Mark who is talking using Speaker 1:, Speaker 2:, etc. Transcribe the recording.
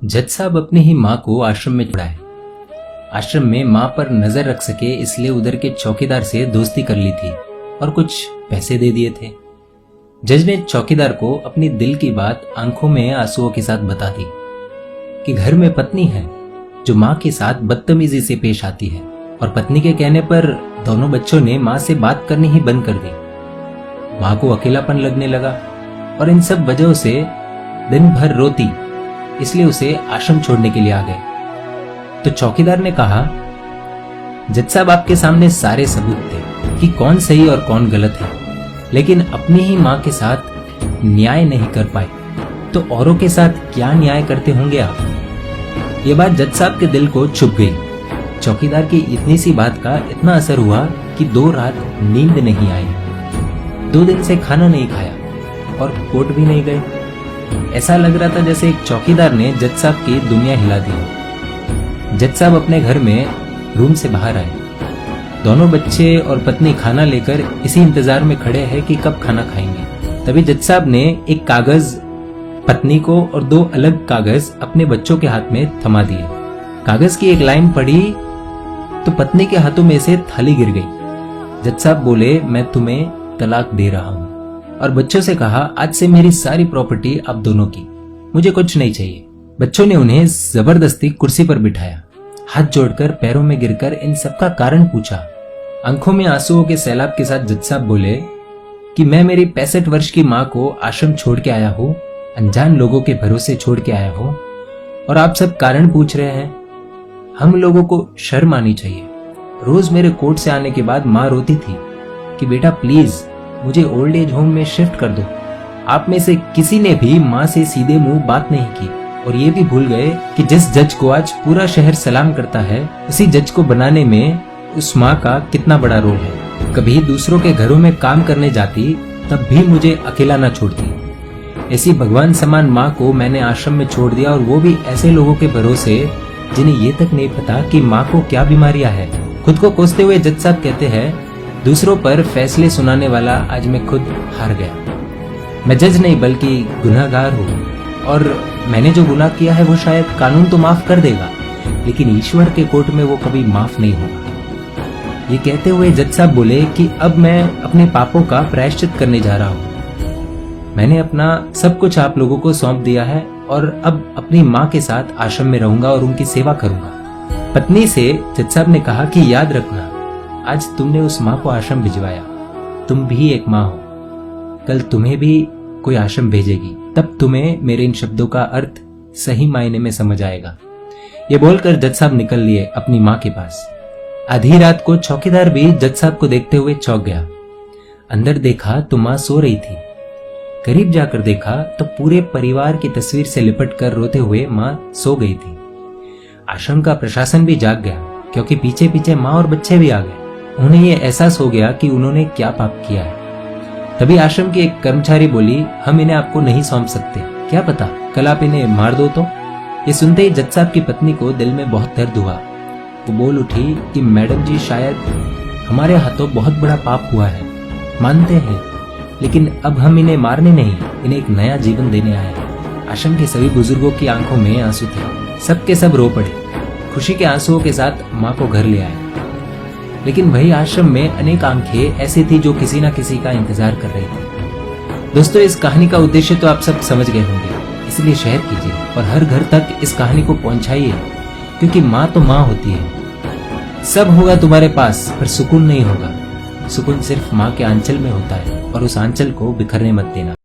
Speaker 1: जज साहब अपनी ही माँ को आश्रम में छोड़ा है। आश्रम में माँ पर नजर रख सके इसलिए उधर के चौकीदार से दोस्ती कर ली थी और कुछ पैसे दे दिए थे। जज ने चौकीदार को अपनी दिल की बात आंखों में आंसुओं के साथ बता दी कि घर में पत्नी है जो माँ के साथ बदतमीजी से पेश आती है और पत्नी के कहने पर दोनों बच्चों ने माँ से बात करनी ही बंद कर दी। माँ को अकेलापन लगने लगा और इन सब वजहों से दिन भर रोती, इसलिए उसे आश्रम छोड़ने के लिए आ गए। तो चौकीदार ने कहा, जज साहब आपके सामने सारे सबूत थे कि कौन सही और कौन गलत है, लेकिन अपनी ही माँ के साथ न्याय नहीं कर पाए तो औरों के साथ क्या न्याय करते होंगे आप। ये बात जज साहब के दिल को छुप गई। चौकीदार की इतनी सी बात का इतना असर हुआ कि 2 रात नींद नहीं आई, 2 दिन से खाना नहीं खाया और कोर्ट भी नहीं गए। ऐसा लग रहा था जैसे एक चौकीदार ने जज साहब की दुनिया हिला दी। जज साहब अपने घर में रूम से बाहर आए। दोनों बच्चे और पत्नी खाना लेकर इसी इंतजार में खड़े हैं कि कब खाना खाएंगे। तभी जज साहब ने एक कागज पत्नी को और 2 अलग कागज अपने बच्चों के हाथ में थमा दिए। कागज की एक लाइन पढ़ी तो पत्नी के हाथों में से थाली गिर गई। जज साहब बोले, मैं तुम्हें तलाक दे रहा हूं, और बच्चों से कहा, आज से मेरी सारी प्रॉपर्टी आप दोनों की, मुझे कुछ नहीं चाहिए। बच्चों ने उन्हें जबरदस्ती कुर्सी पर बिठाया, हाथ जोड़कर पैरों में गिरकर इन सबका कारण पूछा। आंखों में आंसुओं के सैलाब के साथ जज साहब बोले कि मैं मेरी 65 वर्ष की माँ को आश्रम छोड़ के आया हूँ, अनजान लोगों के भरोसे छोड़ के आया हूँ, और आप सब कारण पूछ रहे हैं। हम लोगों को शर्म आनी चाहिए। रोज मेरे कोर्ट से आने के बाद माँ रोती थी कि बेटा प्लीज मुझे ओल्ड एज होम में शिफ्ट कर दो। आप में से किसी ने भी माँ से सीधे मुंह बात नहीं की और ये भी भूल गए कि जिस जज को आज पूरा शहर सलाम करता है, उसी जज को बनाने में उस माँ का कितना बड़ा रोल है। कभी दूसरों के घरों में काम करने जाती तब भी मुझे अकेला न छोड़ती। ऐसी भगवान समान माँ को मैंने आश्रम में छोड़ दिया, और वो भी ऐसे लोगों के भरोसे जिन्हें ये तक नहीं पता कि माँ को क्या बीमारियां है। खुद को कोसते हुए जज साहब कहते हैं, दूसरों पर फैसले सुनाने वाला आज मैं खुद हार गया। मैं जज नहीं बल्कि गुनाहगार हूँ, और मैंने जो गुनाह किया है वो शायद कानून तो माफ कर देगा, लेकिन ईश्वर के कोर्ट में वो कभी माफ नहीं होगा। ये कहते हुए जज साहब बोले कि अब मैं अपने पापों का प्रायश्चित करने जा रहा हूँ। मैंने अपना सब कुछ आप लोगों को सौंप दिया है और अब अपनी माँ के साथ आश्रम में रहूंगा और उनकी सेवा करूंगा। पत्नी से जज साहब ने कहा कि याद रखना, आज तुमने उस माँ को आश्रम भिजवाया, तुम भी एक माँ हो, कल तुम्हें भी कोई आश्रम भेजेगी, तब तुम्हें मेरे इन शब्दों का अर्थ सही मायने में समझ आएगा। ये बोलकर जज साहब निकल लिए अपनी माँ के पास। आधी रात को चौकीदार भी जज साहब को देखते हुए चौंक गया। अंदर देखा तो माँ सो रही थी। करीब जाकर देखा तो पूरे परिवार की तस्वीर से लिपट कर रोते हुए माँ सो गई थी। आश्रम का प्रशासन भी जाग गया, क्योंकि पीछे पीछे माँ और बच्चे भी आ गए। उन्हें ये एहसास हो गया कि उन्होंने क्या पाप किया है। तभी आश्रम की एक कर्मचारी बोली, हम इन्हें आपको नहीं सौंप सकते, क्या पता कल आप इन्हें मार दो तो। ये सुनते ही जज साहब की पत्नी को दिल में बहुत दर्द हुआ। वो बोल उठी कि मैडम जी, शायद हमारे हाथों बहुत बड़ा पाप हुआ है, मानते हैं, लेकिन अब हम इन्हें मारने नहीं, इन्हें एक नया जीवन देने आए हैं। आश्रम के सभी बुजुर्गों की आंखों में आंसू थे। सब के सब रो पड़े। खुशी के आंसुओं के साथ माँ को घर ले आए। लेकिन वही आश्रम में अनेक आंखें ऐसी थी जो किसी ना किसी का इंतजार कर रही थी। दोस्तों, इस कहानी का उद्देश्य तो आप सब समझ गए होंगे, इसलिए शेयर कीजिए और हर घर तक इस कहानी को पहुंचाइए, क्योंकि माँ तो माँ होती है। सब होगा तुम्हारे पास, पर सुकून नहीं होगा। सुकून सिर्फ माँ के आंचल में होता है, और उस आंचल को बिखरने मत देना।